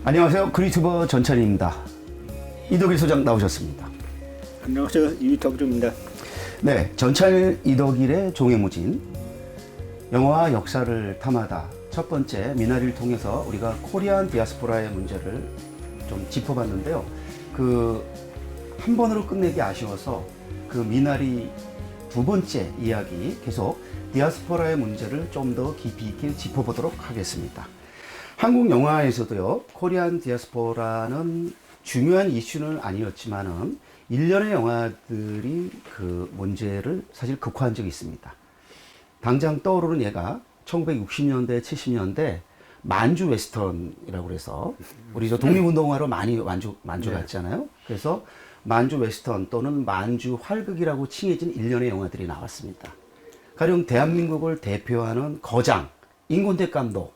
안녕하세요. 크리에이티버 전찬입니다. 이덕일 소장 나오셨습니다. 안녕하세요. 이덕주입니다. 네, 전찬 이덕일의 종횡무진 영화와 역사를 탐하다 첫 번째 미나리를 통해서 우리가 코리안 디아스포라의 문제를 좀 짚어봤는데요. 한 번으로 끝내기 아쉬워서 그 미나리 두 번째 이야기 계속 디아스포라의 문제를 좀 더 깊이 있게 짚어보도록 하겠습니다. 한국 영화에서도요, 코리안 디아스포라는 중요한 이슈는 아니었지만은 일련의 영화들이 그 문제를 사실 극화한 적이 있습니다. 당장 떠오르는 예가 1960년대, 70년대 만주 웨스턴이라고 그래서 우리 저 독립운동화로 많이 만주 갔잖아요. 그래서 만주 웨스턴 또는 만주 활극이라고 칭해진 일련의 영화들이 나왔습니다. 가령 대한민국을 대표하는 거장 인권대 감독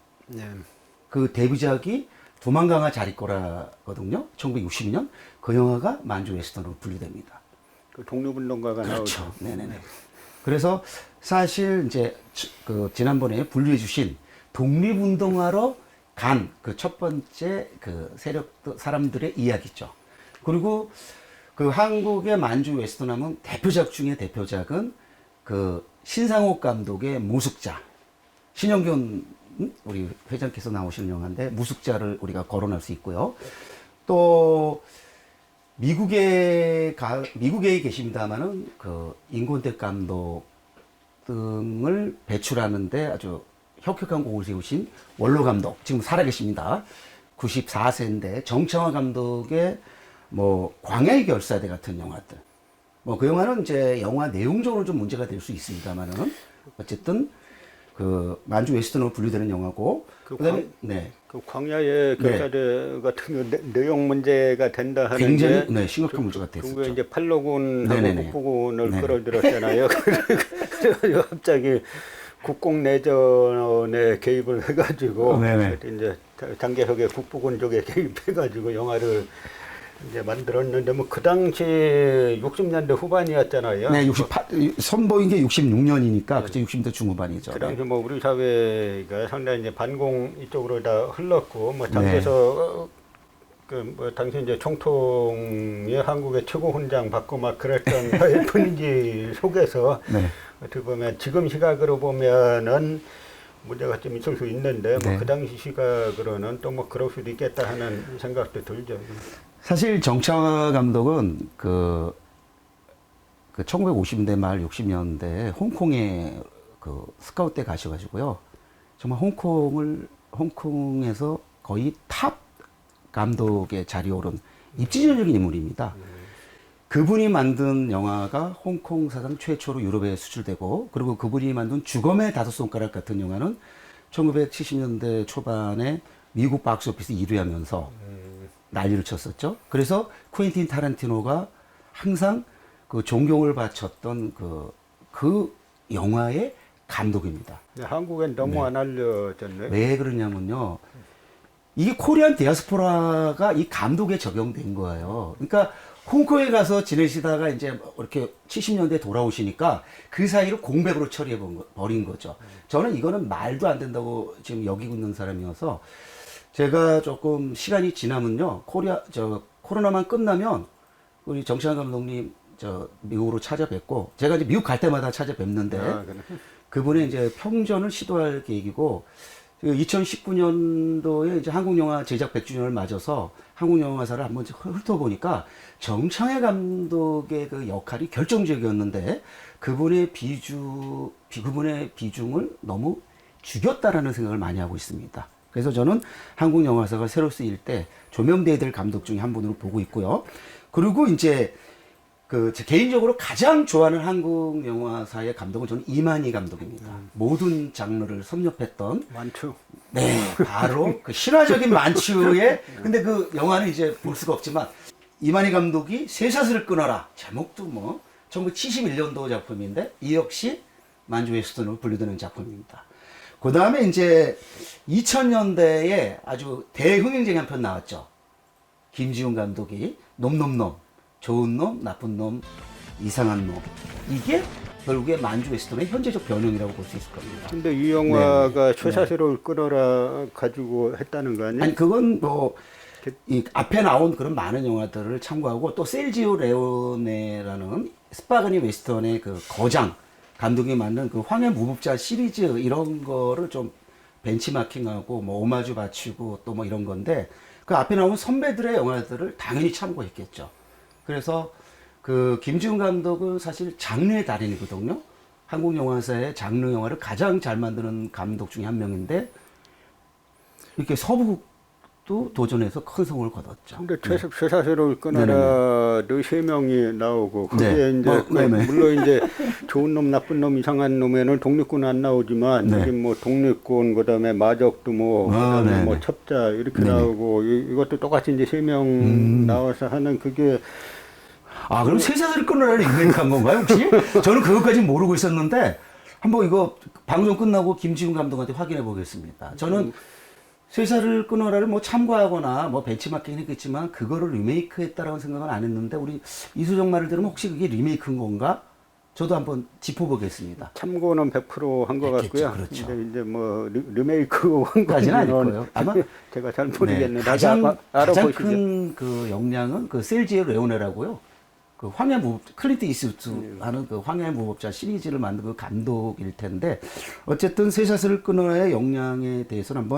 그 데뷔작이 도망강아 자리꼬라거든요. 1962년 그 영화가 만주 웨스턴으로 분류됩니다. 그 독립운동가가 그렇죠. 나오죠. 네네네. 그래서 사실 이제 그 지난번에 분류해 주신 독립운동하러 간 그 첫 번째 그 세력 사람들의 이야기죠. 그리고 그 한국의 만주 웨스턴 하면 대표작 중에 대표작은 그 신상옥 감독의 무숙자. 신영균 우리 회장께서 나오시는 영화인데 무숙자를 우리가 거론할 수 있고요. 또 미국에 계십니다만은 그 인권대 감독 등을 배출하는데 아주 혁혁한 공을 세우신 원로 감독 지금 살아계십니다. 94세인데 정창화 감독의 뭐 광야의 결사대 같은 영화들. 뭐 그 영화는 이제 영화 내용적으로 좀 문제가 될 수 있습니다만은 어쨌든 그 만주 웨스턴으로 분류되는 영화고 그다음에 그 광야의 결사대 같은 내용 문제가 된다 하는 굉장히 게 심각한 문제가 됐었죠. 중국에 이제 팔로군하고 북부군을 끌어들였잖아요. 그래서 갑자기 국공내전에 개입을 해가지고 이제 장개석의 국부군 쪽에 개입해가지고 영화를 이제 만들었는데 뭐 그 당시 60년대 후반이었잖아요. 네, 선보인 게 66년이니까 그때 60년대 중후반이죠. 그 당시 뭐 우리 사회가 상당히 이제 반공 이쪽으로 다 흘렀고 뭐 당시에서 그 뭐 당시 이제 총통이 한국의 최고 훈장 받고 막 그랬던 사회 분위기 속에서 어떻게 보면 지금 시각으로 보면은 문제가 좀 있을 수 있는데 뭐 그 당시 시각으로는 또 뭐 그럴 수도 있겠다 하는 생각도 들죠. 사실 정창화 감독은 그 1950년대 말 60년대 홍콩에 그 스카우트 때 가셔가지고요. 정말 홍콩에서 거의 탑 감독의 자리에 오른 입지전적인 인물입니다. 그분이 만든 영화가 홍콩 사상 최초로 유럽에 수출되고 그리고 그분이 만든 죽음의 다섯 손가락 같은 영화는 1970년대 초반에 미국 박스오피스 1위 하면서 난리를 쳤었죠. 그래서 쿠엔틴 타란티노가 항상 그 존경을 바쳤던 그 영화의 감독입니다. 한국엔 너무 안 알려졌네. 왜 그러냐면요. 이게 코리안 디아스포라가 이 감독에 적용된 거예요. 그러니까 홍콩에 가서 지내시다가 이제 이렇게 70년대에 돌아오시니까 그 사이로 공백으로 처리해 버린 거죠. 저는 이거는 말도 안 된다고 지금 여기고 있는 사람이어서 제가 조금 시간이 지나면요. 코로나만 끝나면 우리 정찬 감독님 미국으로 찾아뵙고 제가 이제 미국 갈 때마다 찾아뵙는데 그분의 이제 평전을 시도할 계획이고 2019년도에 이제 한국 영화 제작 100주년을 맞아서 한국 영화사를 한번 훑어보니까 정창회 감독의 그 역할이 결정적이었는데 그분의 비중을 너무 죽였다라는 생각을 많이 하고 있습니다. 그래서 저는 한국 영화사가 새로 쓰일 때 조명돼야 될 감독 중에 한 분으로 보고 있고요. 그리고 이제 제 개인적으로 가장 좋아하는 한국 영화사의 감독은 저는 이만희 감독입니다. 모든 장르를 섭렵했던 만추. 네, 바로 그 신화적인 만추의 근데 그 영화는 이제 볼 수가 없지만 이만희 감독이 쇠사슬을 끊어라 제목도 뭐 1971년도 작품인데 이 역시 만주 웨스턴으로 분류되는 작품입니다. 그 다음에 이제 2000년대에 아주 대흥행적인 한 편 나왔죠. 김지훈 감독이 놈놈놈, 좋은 놈, 나쁜 놈, 이상한 놈. 이게 결국에 만주 웨스턴의 현재적 변형이라고 볼 수 있을 겁니다. 근데 이 영화가 쇠사슬을 끌어라 가지고 했다는 거 아니에요? 아니 그건 뭐 이 앞에 나온 그런 많은 영화들을 참고하고 또 셀지오 레오네라는 스파게티 웨스턴의 그 거장 감독이 만든 그 황해 무법자 시리즈 이런 거를 좀 벤치마킹하고 뭐 오마주 바치고 또 뭐 이런 건데 그 앞에 나온 선배들의 영화들을 당연히 참고했겠죠. 그래서 그 김지훈 감독은 사실 장르의 달인이거든요. 한국 영화사의 장르 영화를 가장 잘 만드는 감독 중에 한 명인데 이렇게 서부도 도전해서 큰 성을 거뒀죠. 근데 쇠사슬을 끊어라도 세 명이 나오고 거기에 네. 이제 네네. 물론 이제 좋은 놈, 나쁜 놈, 이상한 놈에는 독립군 안 나오지만 네. 여기 뭐 독립군 그다음에 마적도 뭐 그다음에 네네. 뭐 첩자 이렇게 네네. 나오고 이것도 똑같이 이제 세 명 나와서 하는 그게 아, 그럼 쇠사슬을 끊어라 리메이크한 건가요, 혹시? 저는 그것까지 모르고 있었는데 한번 이거 방송 끝나고 김지훈 감독한테 확인해 보겠습니다. 저는 쇠사슬을 끊어라를 뭐 참고하거나 뭐 벤치마킹 했겠지만 그거를 리메이크했다라고 생각은 안 했는데 우리 이수정 말을 들으면 혹시 그게 리메이크인 건가? 저도 한번 짚어보겠습니다. 참고는 100% 한 것 했겠죠, 같고요. 그렇죠. 이제 뭐 리메이크 한 까지는 아닐 거는 거예요. 아마 제가 잘 모르겠는데 네, 가장 알아보시죠. 큰 그 역량은 그 셀지오 레오네라고요. 그 황해 무법 클린트 이스트우드 하는 그 황해 무법자 시리즈를 만든 그 감독일 텐데 어쨌든 쇠사슬을 끊어의 역량에 대해서는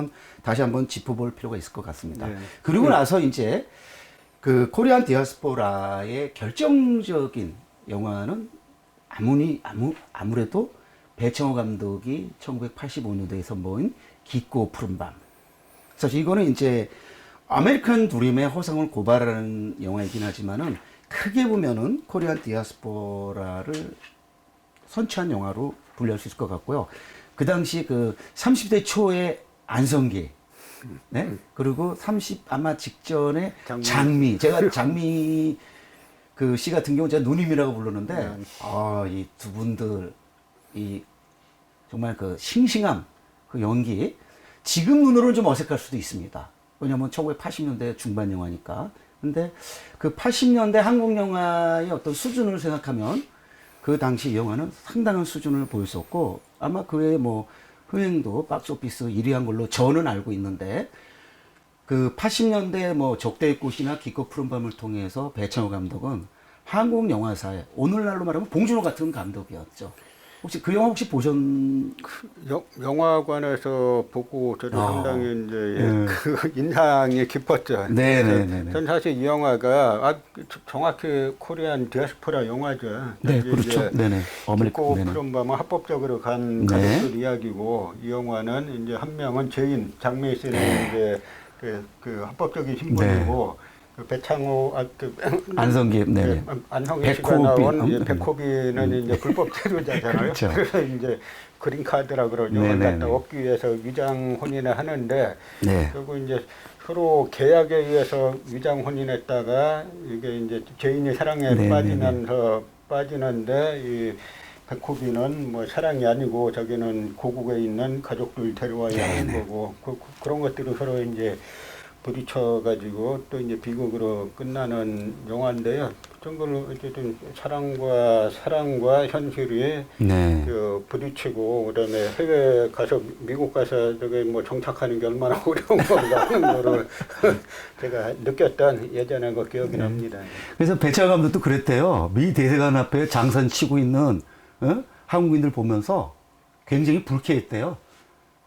다시 한번 짚어볼 필요가 있을 것 같습니다. 네. 그리고 나서 이제 그 코리안 디아스포라의 결정적인 영화는 아무래도 배창호 감독이 1985년도에 선보인 깊고 푸른 밤. 사실 이거는 이제 아메리칸 드림의 허상을 고발하는 영화이긴 하지만은 크게 보면은 코리안 디아스포라를 선취한 영화로 분류할 수 있을 것 같고요. 그 당시 그 30대 초의 안성기, 네? 그리고 30 아마 직전에 장미. 제가 장미 그 씨 같은 경우 제가 누님이라고 부르는데, 이 두 분들, 정말 그 싱싱함, 그 연기, 지금 눈으로는 좀 어색할 수도 있습니다. 왜냐면 1980년대 중반 영화니까. 근데 그 80년대 한국 영화의 어떤 수준을 생각하면 그 당시 이 영화는 상당한 수준을 보였었고 아마 그 외에 뭐 흥행도 박스오피스 1위 한 걸로 저는 알고 있는데 그 80년대 뭐 적대의 꽃이나 기껏 푸른 밤을 통해서 배창호 감독은 한국 영화사에 오늘날로 말하면 봉준호 같은 감독이었죠. 혹시 그 영화 혹시 영화관에서 보고 저도 상당히 이제 그 인상이 깊었죠. 네네네. 전 사실 이 영화가 정확히 코리안 디아스포라 영화죠. 네, 그렇죠. 네네. 깊고 푸른 밤은 합법적으로 간 가족들 이야기고 이 영화는 이제 한 명은 죄인 장미에 쓰는 이제 그 합법적인 신분이고. 그 배창호, 안성기, 네. 안성기 씨가 나온 백호비는 이제 불법 체류자잖아요. 그렇죠. 그래서 이제 그린카드라 그러죠. 그걸 갖다 얻기 위해서 위장 혼인을 하는데, 그리고 이제 서로 계약에 의해서 위장 혼인했다가 이게 이제 죄인이 사랑에 빠지는데 이 백호비는 뭐 사랑이 아니고 자기는 고국에 있는 가족들 데려와야 하는 거고 그런 것들을 서로 이제 부딪혀가지고 또 이제 비극으로 끝나는 영화인데요. 정말로 어쨌든 사랑과 현실이 그 부딪히고 그다음에 해외 가서 미국 가서 저기 뭐 정착하는 게 얼마나 어려운 건가 하는 거를 제가 느꼈던 예전에 그 기억이 납니다. 그래서 배창호 감독도 그랬대요. 미 대사관 앞에 장산 치고 있는 한국인들 보면서 굉장히 불쾌했대요.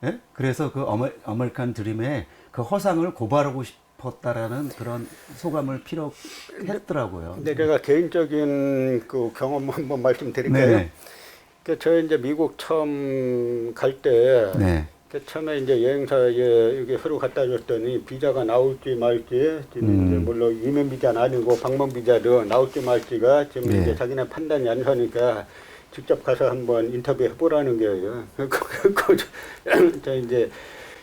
예? 그래서 그 아메리칸 드림의 그 허상을 고발하고 싶었다라는 그런 소감을 피력했더라고요. 근데 제가 개인적인 그 경험 한번 말씀드릴까요? 그 저 이제 미국 처음 갈 때, 처음에 이제 여행사에 여기 서류 갖다 줬더니 비자가 나올지 말지, 지금 이제 물론 이민 비자는 아니고 방문 비자도 나올지 말지가 지금 이제 자기네 판단이 안 서니까 직접 가서 한번 인터뷰 해보라는 거예요. 저 이제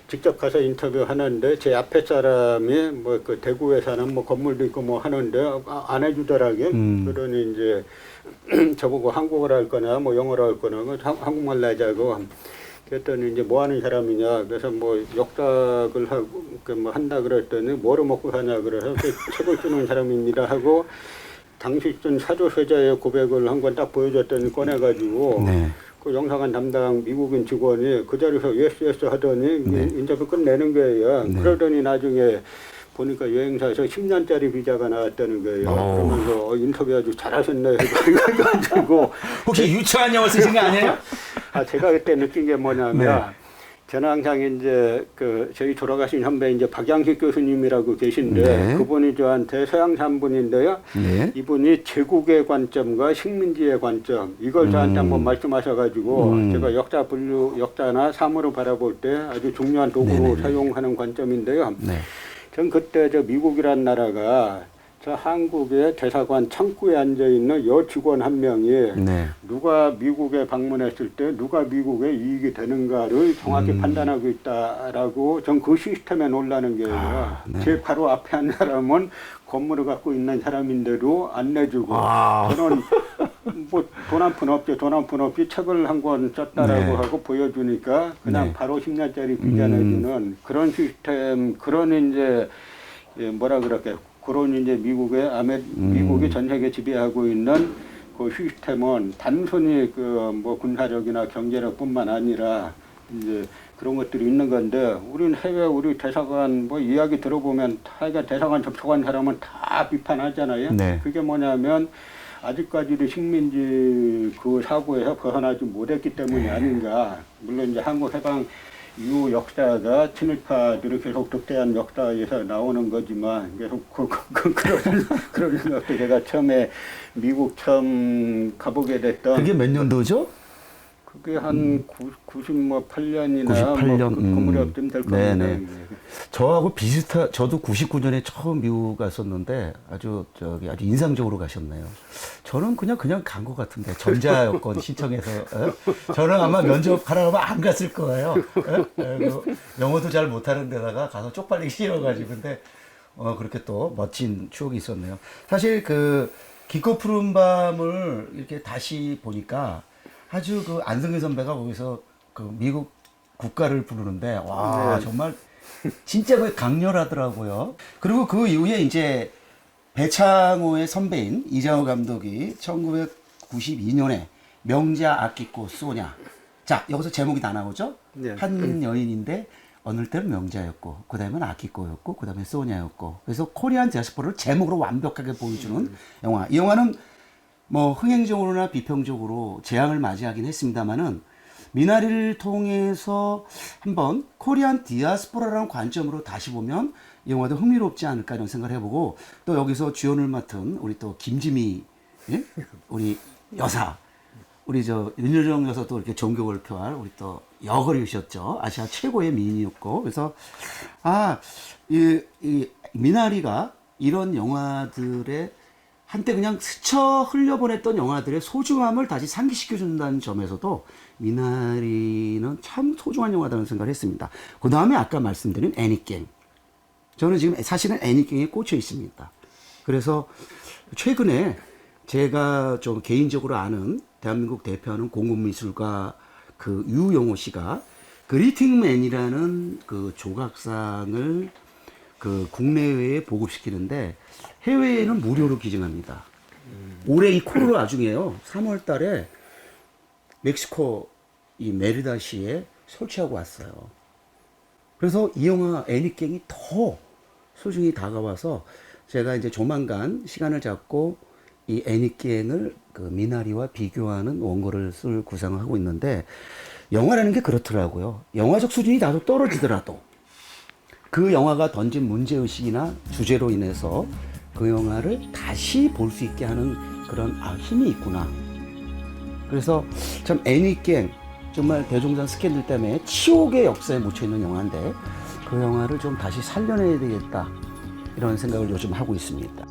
직접 가서 인터뷰 하는데 제 앞에 사람이 뭐 그 대구에 사는 뭐 건물도 있고 뭐 하는데 안 해주더라고요. 그러니 이제 저보고 한국어로 할 거냐 뭐 영어로 할 거냐 한국말로 하자고. 그랬더니 이제 뭐 하는 사람이냐 그래서 뭐 역작을 하고 뭐 한다 그랬더니 뭐로 먹고 사냐 그래서 책을 쓰는 사람입니다 하고 당시 쓴 사조세자의 고백을 한 권 딱 보여줬더니 꺼내가지고 그 영사관 담당 미국인 직원이 그 자리에서 예스 하더니 인터뷰 끝내는 거예요. 그러더니 나중에 보니까 여행사에서 10년짜리 비자가 나왔다는 거예요. 그러면서 인터뷰 아주 잘하셨네 해가지고 혹시 유치한 영어 쓰신 거 아니에요? 제가 그때 느낀 게 뭐냐면 네. 저는 항상 이제 저희 돌아가신 선배 이제 박양식 교수님이라고 계신데 네. 그분이 저한테 서양사 한 분인데요. 네. 이분이 제국의 관점과 식민지의 관점 이걸 저한테 한번 말씀하셔가지고 제가 역사 분류 역사나 사물을 바라볼 때 아주 중요한 도구로 네네네. 사용하는 관점인데요. 네. 전 그때 저 미국이란 나라가 저 한국의 대사관 창구에 앉아 있는 여 직원 한 명이 네. 누가 미국에 방문했을 때 누가 미국에 이익이 되는가를 정확히 판단하고 있다라고 전 그 시스템에 놀라는 게요. 네. 제 바로 앞에 한 사람은 건물을 갖고 있는 사람인데도 안 내주고 저는 뭐 돈 한 푼 없죠. 돈 한 푼 없이 책을 한 권 썼다라고 네. 하고 보여주니까 그냥 네. 바로 10년짜리 비자 내주는 그런 시스템, 그런 이제 뭐라 그럴까요? 그런 이제 미국이 전 세계 지배하고 있는 그 시스템은 단순히 뭐 군사력이나 경제력뿐만 아니라 이제 그런 것들이 있는 건데 우리 대사관 뭐 이야기 들어보면 하여간 대사관 접촉한 사람은 다 비판하잖아요. 네. 그게 뭐냐면 아직까지도 식민지 그 사고에서 벗어나지 못했기 때문이 아닌가. 물론 이제 한국 해방 이후 역사가 친일파들을 계속 독대한 역사에서 나오는 거지만 계속 그런 생각도 제가 처음에 미국 처음 가보게 됐던 그게 몇 년도죠? 그게 한 98년이나 98년, 그 무렵쯤 될 겁니다. 네네. 저하고 저도 99년에 처음 미국 갔었는데 아주 인상적으로 가셨네요. 저는 그냥 간 것 같은데 전자여권 신청해서 저는 아마 면접 하러 가면 안 갔을 거예요. 영어도 잘 못하는 데다가 가서 쪽팔리기 싫어가지고 근데 그렇게 또 멋진 추억이 있었네요. 사실 깊고 푸른 밤을 이렇게 다시 보니까 아주 안승기 선배가 거기서 미국 국가를 부르는데 와 네. 정말 진짜 강렬하더라고요. 그리고 그 이후에 이제 배창호의 선배인 이장호 감독이 1992년에 명자 아끼꼬 쏘냐. 자 여기서 제목이 다 나오죠. 네. 한 여인인데 어느 때는 명자였고 그 다음에는 아끼꼬였고 그 다음에 쏘냐였고 그래서 코리안 디아스포라를 제목으로 완벽하게 보여주는 영화. 이 영화는 뭐 흥행적으로나 비평적으로 재앙을 맞이하긴 했습니다만은 미나리를 통해서 한번 코리안 디아스포라라는 관점으로 다시 보면 이 영화도 흥미롭지 않을까 이런 생각을 해보고 또 여기서 주연을 맡은 우리 또 김지미 예? 우리 여사 우리 윤여정 여사도 이렇게 존경을 표할 우리 또 여걸이셨죠. 아시아 최고의 미인이었고 그래서 이 미나리가 이런 영화들의 한때 그냥 스쳐 흘려보냈던 영화들의 소중함을 다시 상기시켜준다는 점에서도 미나리는 참 소중한 영화다는 생각을 했습니다. 그 다음에 아까 말씀드린 애니깽. 저는 지금 사실은 애니깽에 꽂혀 있습니다. 그래서 최근에 제가 좀 개인적으로 아는 대한민국 대표하는 공군미술가 유영호 씨가 그리팅맨이라는 조각상을 국내외에 보급시키는데 해외에는 무료로 기증합니다. 올해 이 코로나 와중에요. 3월 달에 멕시코 이 메리다시에 설치하고 왔어요. 그래서 이 영화 애니깽이 더 소중히 다가와서 제가 이제 조만간 시간을 잡고 이 애니깽을 미나리와 비교하는 원고를 쓸 구상을 하고 있는데 영화라는 게 그렇더라고요. 영화적 수준이 나도 떨어지더라도 그 영화가 던진 문제의식이나 주제로 인해서 그 영화를 다시 볼 수 있게 하는 그런 힘이 있구나. 그래서 참 애니깽 정말 대종산 스캔들 때문에 치욕의 역사에 묻혀있는 영화인데 그 영화를 좀 다시 살려내야 되겠다 이런 생각을 요즘 하고 있습니다.